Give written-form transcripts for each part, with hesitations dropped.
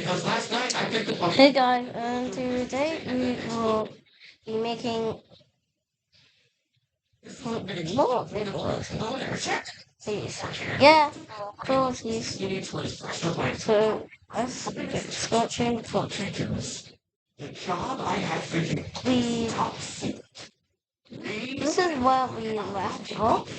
because last night I picked up a. Hey guys, today we will be making more videos. Please. Yeah, please. So let's get started. The job I have for you. We this is where we left off.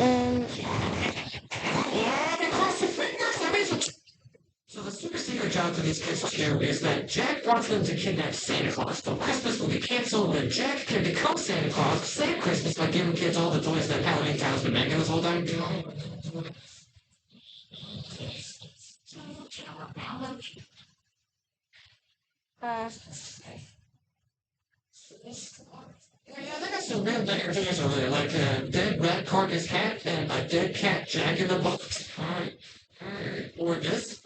And Yeah, because the fingers, I mean, so the super secret job for these kids here is that Jack wants them to kidnap Santa Claus, but Christmas will be canceled when Jack can become Santa Claus, save Christmas by giving kids all the toys that Halloween Town's been making this whole time. uh, Yeah, they got some real bigger things over there, like a dead rat carcass cat and a dead cat Jack in the box. Alright. Or this.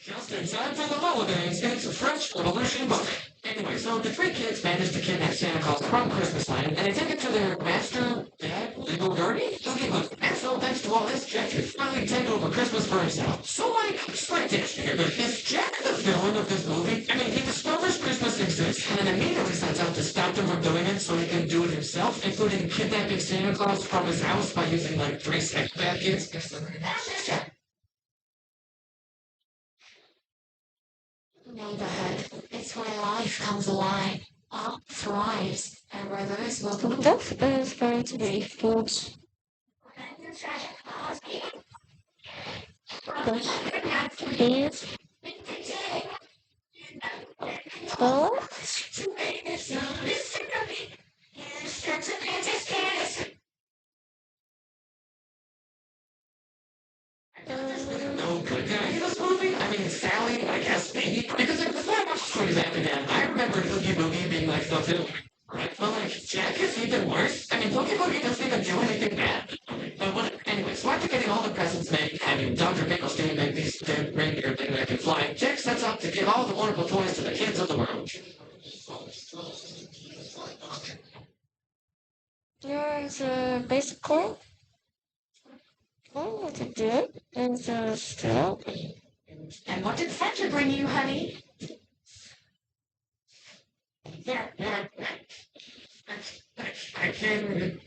Just in time for the holidays, it's a fresh revolution book. Anyway, so the three kids manage to kidnap Santa Claus from Christmas Land, and they take it to their master, dad, legal dirty, Oogie Boogie. And so thanks to all this, Jack can finally take over Christmas for himself. So like, slight tangent here, but is Jack the villain of this movie? I mean, he discovers Christmas exists, and then immediately sets out to stop them from doing it so he can do it himself, including kidnapping Santa Claus from his house by using like three sex bad kids. Neighborhood. It's where life comes alive, art thrives, and where those will be. this is going to be good. Please. So No good guy in this movie? I mean, Sally, I guess maybe. Because like, before I watched Scream Back again, I remember Oogie Boogie being like the villain. Right? But like, Jack is even worse. I mean, Oogie Boogie doesn't even do anything bad. But whatever. Anyway, so after getting all the presents made, having Dr. Finkelstein make these dead reindeer thing that can fly, Jack sets out to give all the wonderful toys to the kids of the world. there's basically all we have to do is still. And what did Santa bring you, honey? I can't.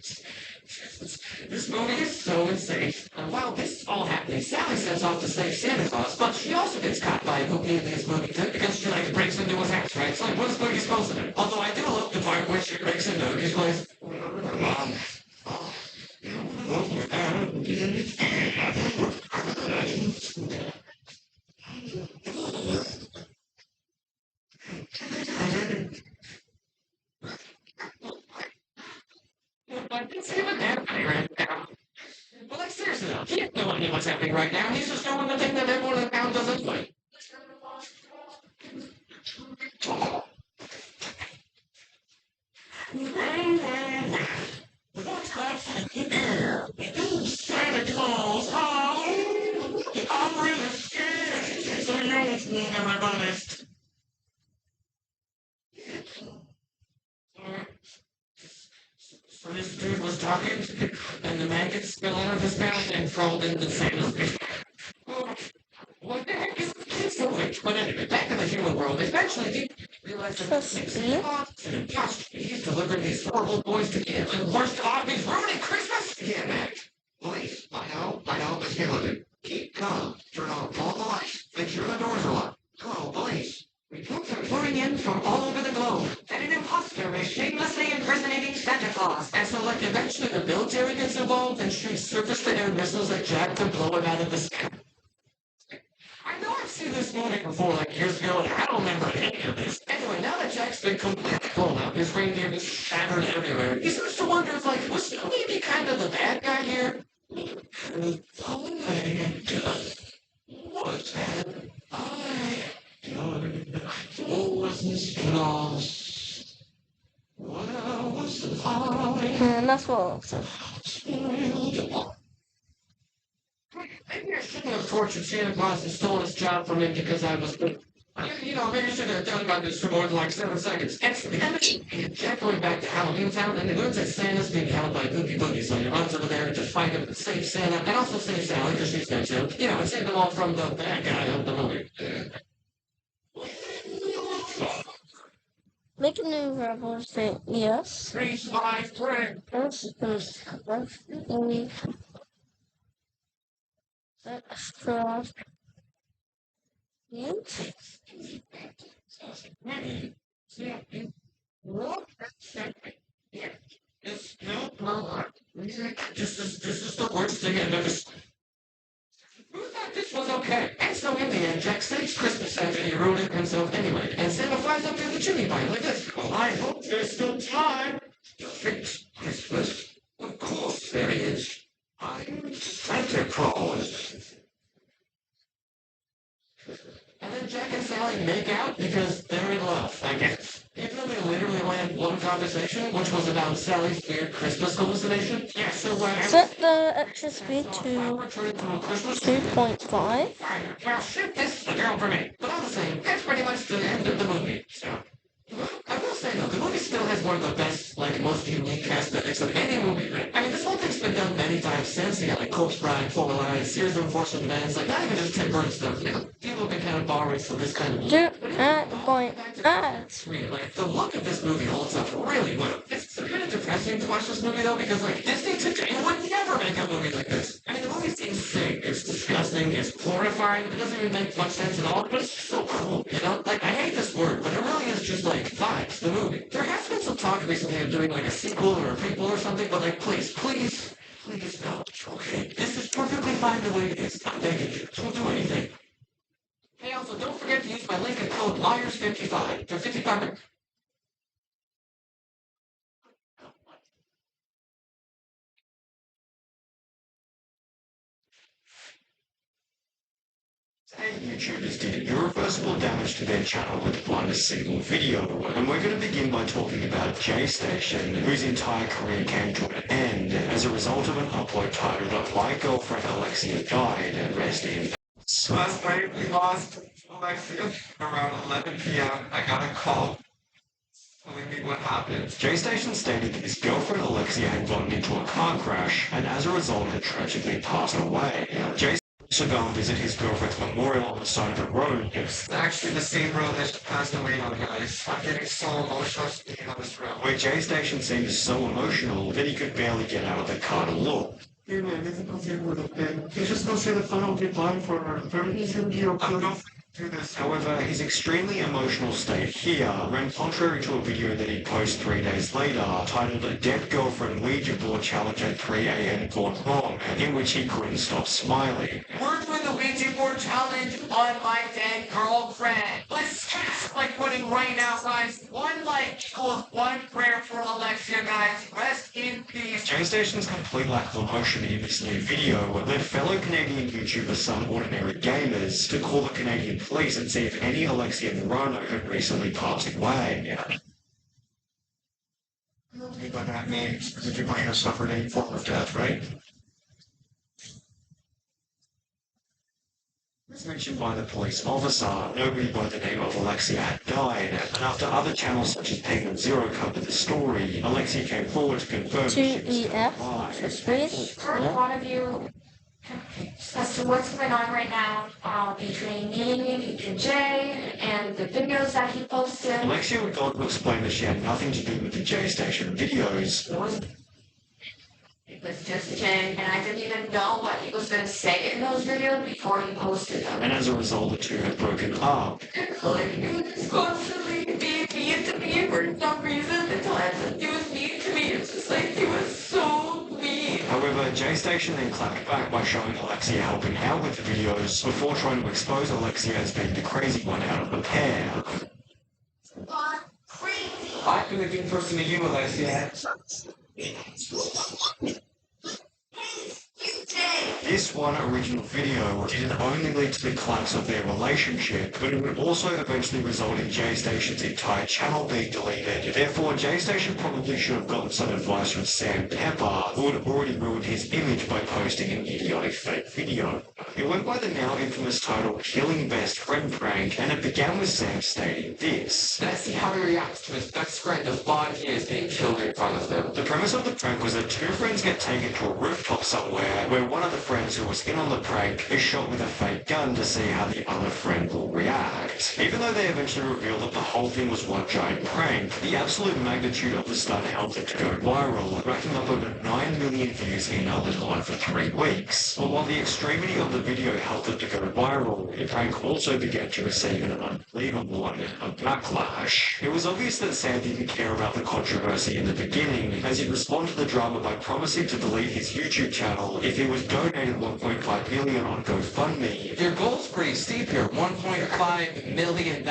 This movie is so insane. And while this is all happening, Sally sets off to save Santa Claus, but she also gets caught by a Boogie in this movie too, because she like breaks into his house, right? So like, what is Boogie supposed to do? Although I do love the part where she breaks into Boogie's place. But it's even happening right now. But like seriously though, he has no idea what's happening right now. He's just doing the thing that everyone in town does anyway. What's that? Santa Claus, oh! I'm really scared. So you know it's me, everybody. So this dude was talking, and the maggots fell out of his mouth and crawled into Santa's face. What the heck is this so rich? But anyway, back in the human world, eventually they realized that this makes Santa an imposter. He's delivering these horrible boys to kids, and worst of all, he's ruining Christmas! Yeah, Mac. Please, I know, but here, look, keep calm. Turn off all the lights. Make sure the doors are locked. Hello, police. Reports are pouring in from all over the globe that an imposter is shamelessly impersonating Santa Claus. And so, like, eventually the military gets involved and shoots surface-to-air missiles at Jack to blow him out of the sky. I know I've seen this movie before, like years ago, and I don't remember any of this. Anyway, now that Jack's been completely blown up, his reindeer is shattered everywhere, he starts to wonder if, like, was he maybe kind of the bad guy here? What had I done? Was this lost? What was I? And that's what. Maybe I shouldn't have tortured Santa Claus and stolen his job from him because I was. Maybe you should have done about this for more than like 7 seconds. It's the end of Jack going back to Halloween Town, and he learns that Santa's being held by Oogie Boogie, so he runs over there to fight him and save Santa, and also save Sally, because she's there too. And save them all from the bad guy of the movie. Make a new rebel say yes. 3, 5, 3. That's extra. Yes. It's no, this is the worst thing I've ever seen. Who thought this was okay? And so in the end, Jack saves Christmas after he ruined it himself anyway, and Santa flies up through the chimney pipe like this. Well, I hope there's still time to fix Christmas. Of course there is. I'm Santa Claus. And then Jack and Sally make out because they're in love, I guess. Even though they literally only had one conversation, which was about Sally's weird Christmas hallucination. Yeah, so set the extra speed to 2.5. Well, shit, this is the girl for me. But all the same, that's pretty much the end of the movie. So, I will say though, the movie still has one of the best, most unique aesthetics of any movie. I mean, this whole thing's been done many times since. Corpse Bride, Formula Line, Series of Unfortunate Events, not even just Tim Burton stuff. People have been kind of borrowing for this kind of look. The look of this movie holds up really well. It's kind of depressing to watch this movie though, because Disney today would never make a movie like this. I mean, the movie's insane. It's disgusting. It's horrifying. It doesn't even make much sense at all. But it's so cool. I hate this word, but it really is just vibes. The movie. There has been some talk recently of doing a sequel or a prequel or something, but please no. Okay, this is perfectly fine the way it is. I'm begging you. Don't do anything. Hey, also, don't forget to use my link and code LIARS55 for 55. Hey YouTubers did irreversible damage to their channel with one single video, and we're going to begin by talking about J-Station, whose entire career came to an end as a result of an upload titled My Girlfriend Alexia Died, and rest in peace. Last night we lost Alexia around 11 p.m. I got a call. Telling me what happened. J-Station stated that his girlfriend Alexia had gotten into a car crash, and as a result had tragically passed away. So go and visit his girlfriend's memorial on the side of the road. It's actually the same road that she passed away on, guys. I'm getting so emotional speaking on this road. Where J-Station seemed so emotional that he could barely get out of the car to look. Hey man, this would have been. He's just gonna say the final goodbye for her. He's gonna be okay. I'm not do this. However, his extremely emotional state here ran contrary to a video that he posted 3 days later, titled "A Dead Girlfriend Ouija Board Challenge at 3 a.m. Gone Wrong," in which he couldn't stop smiling. We're doing the Ouija Board Challenge on my dead girlfriend. Let's cast putting right now, guys. One equals one prayer for Alexia, guys. Rest in peace. J-Station's complete lack of emotion in this new video led fellow Canadian YouTuber Some Ordinary Gamers to call the Canadian police and see if any Alexia Morano had recently passed away. I don't think what that means, because you might have suffered any form of death, right? As mentioned by the police officer, nobody by the name of Alexia had died, and after other channels such as Penguin Zero covered the story, Alexia came forward to confirm she was still alive. For a lot of you, as to what's going on right now between me and Jay and the videos that he posted. Alexia would go on to explain that she had nothing to do with the J-Station videos. It was just Jay, and I didn't even know what he was going to say in those videos before he posted them. And as a result, the two had broken up. He was constantly being mean to me for some reason. The times that he was mean to me, it's just he was so mean. However, J-Station then clapped back by showing Alexia helping out with the videos before trying to expose Alexia as being the crazy one out of the pair. Crazy. I've been a good person to you, Alexia. This one original video didn't only lead to the collapse of their relationship, but it would also eventually result in J-Station's entire channel being deleted. Therefore, J-Station probably should have gotten some advice from Sam Pepper, who had already ruined his image by posting an idiotic fake video. It went by the now infamous title Killing Best Friend Prank, and it began with Sam stating this. Let's see how he reacts to his best friend of 5 years being killed in front of them. The premise of the prank was that two friends get taken to a rooftop somewhere where one of the friends who was in on the prank is shot with a fake gun to see how the other friend will react. Even though they eventually revealed that the whole thing was one giant prank, the absolute magnitude of the stunt helped it to go viral, racking up over 9 million views in a little over 3 weeks. But while the extremity of the video helped it to go viral, the prank also began to receive an unbelievable amount of backlash. It was obvious that Sam didn't care about the controversy in the beginning, as he'd respond to the drama by promising to delete his YouTube channel if he was donated $1.5 million on GoFundMe. Your goal's pretty steep here, $1.5 million.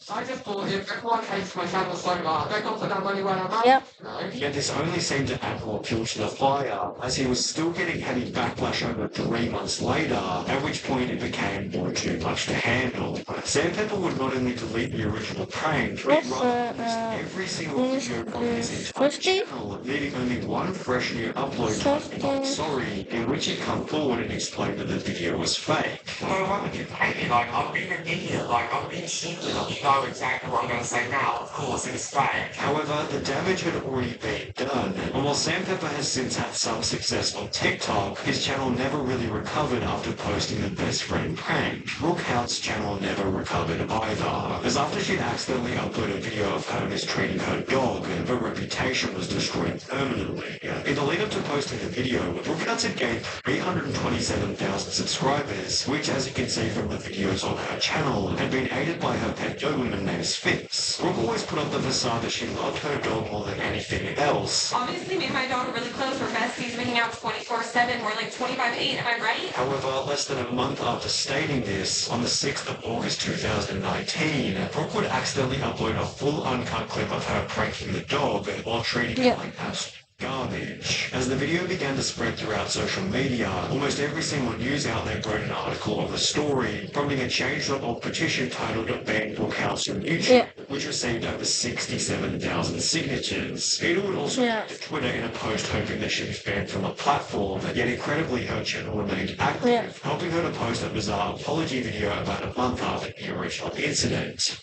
I just told him, everyone hates my channel so much. I don't put that money where I'm at. Yep. Yet this only seemed to add more fuel to the fire, as he was still getting heavy backlash over 3 months later, at which point it became more too much to handle. Sandpepper would not only delete the original prank, but What's rather every single video from his entire 50? channel, leaving only one fresh new upload titled Sorry, in which he'd come forward and explained that the video was fake. Well, why would you pay me? Like, I'm being an idiot. Like, I'm being stupid. I know exactly what I'm going to say now. Of course, it's fake. However, the damage had already been done, and while Sandpepper has since had some success on TikTok, his channel never really recovered after posting the best friend prank. Brooke Hout's channel never recovered either, as after she'd accidentally uploaded a video of her mistreating her dog, her reputation was destroyed permanently. In the lead up to posting the video, Brooke Houts had gained 327,000 subscribers, which, as you can see from the videos on her channel, had been aided by her pet Doberman named Sphinx. Brooke always put up the facade that she loved her dog more than anything else. Obviously, me and my dog are really close. We're besties. We hang out 24/7. We're like 25/8. Am I right? However, less than a month after stating this, on the 6th of August 2019, Brooke would accidentally upload a full uncut clip of her pranking the dog while treating it like absolute garbage. As the video began to spread throughout social media, almost every single news outlet wrote an article of the story, prompting a Change.org petition titled Ban Brooke House from YouTube, which received over 67,000 signatures. Peter would also to Twitter in a post hoping that she was banned from the platform, yet incredibly her channel remained active, helping her to post a bizarre apology video about a month after the original incident.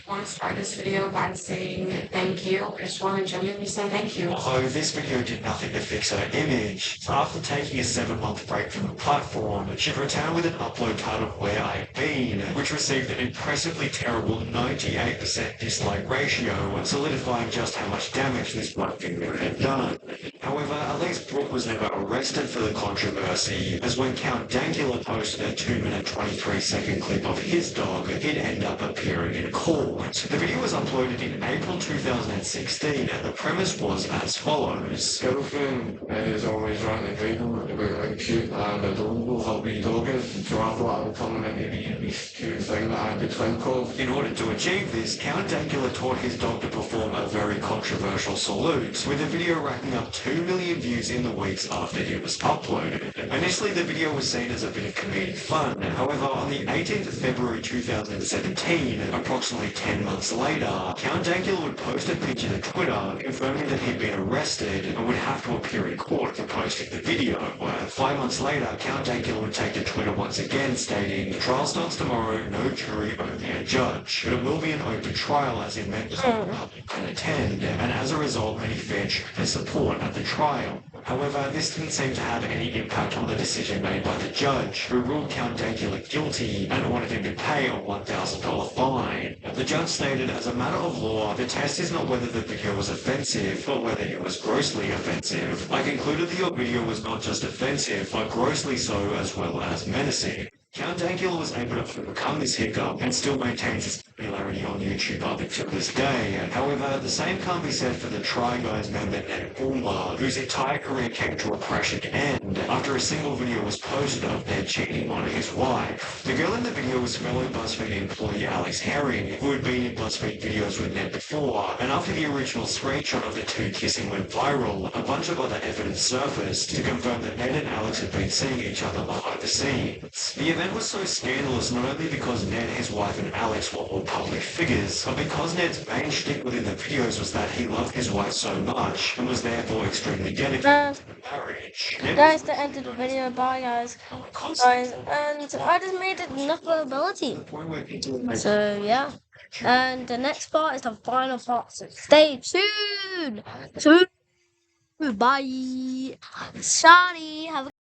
I want to start this video by saying thank you. I just want to genuinely say thank you. Although this video did nothing to fix her image, after taking a 7-month break from the platform, she returned with an upload titled Where I've Been, which received an impressively terrible 98% dislike ratio, solidifying just how much damage this one video had done. However, at least Brooke was never arrested for the controversy, as when Count Dankula posted a 2-minute 23-second clip of his dog, he'd end up appearing in court. The video was uploaded in April 2016, and the premise was as follows. Girlfriend is always running people with cute and adorable hobby doggers. So I thought I would come and maybe this cute thing that I could think of. In order to achieve this, Count Dankula taught his dog to perform a very controversial salute, with the video racking up 2 million views in the weeks after it was uploaded. Initially, the video was seen as a bit of comedic fun. However, on the 18th of February 2017, approximately 10 months later, Count Dankula would post a picture to Twitter confirming that he'd been arrested and would have to appear in court for posting the video. 5 months later, Count Dankula would take to Twitter once again, stating, "The trial starts tomorrow, no jury, only a judge. But it will be an open trial, as in members of the public can attend, and as a result, many fans showed their support at the trial." However, this didn't seem to have any impact on the decision made by the judge, who ruled Count Dankula guilty and ordered him to pay a $1,000 fine. The judge stated, "As a matter of law, the test is not whether the video was offensive, but whether it was grossly offensive. I concluded that your video was not just offensive, but grossly so as well as menacing." Count Dankula was able to overcome this hiccup and still maintains his popularity on YouTube up until this day. However, the same can't be said for the Try Guys member Ned Ulmer, whose entire career came to a tragic end after a single video was posted of Ned cheating on his wife. The girl in the video was fellow BuzzFeed employee Alex Herring, who had been in BuzzFeed videos with Ned before, and after the original screenshot of the two kissing went viral, a bunch of other evidence surfaced to confirm that Ned and Alex had been seeing each other behind the scenes. The event Ned was so scandalous not only because Ned, his wife, and Alex were all public figures, but because Ned's main shtick within the videos was that he loved his wife so much and was therefore extremely dedicated to the marriage. Ned Guys, was that ended the video. Bye, guys. constantly Guys, and I just made it enough ability. to the point where people would So, yeah. And the next part is the final part. So stay tuned. Bye. Sorry. Have a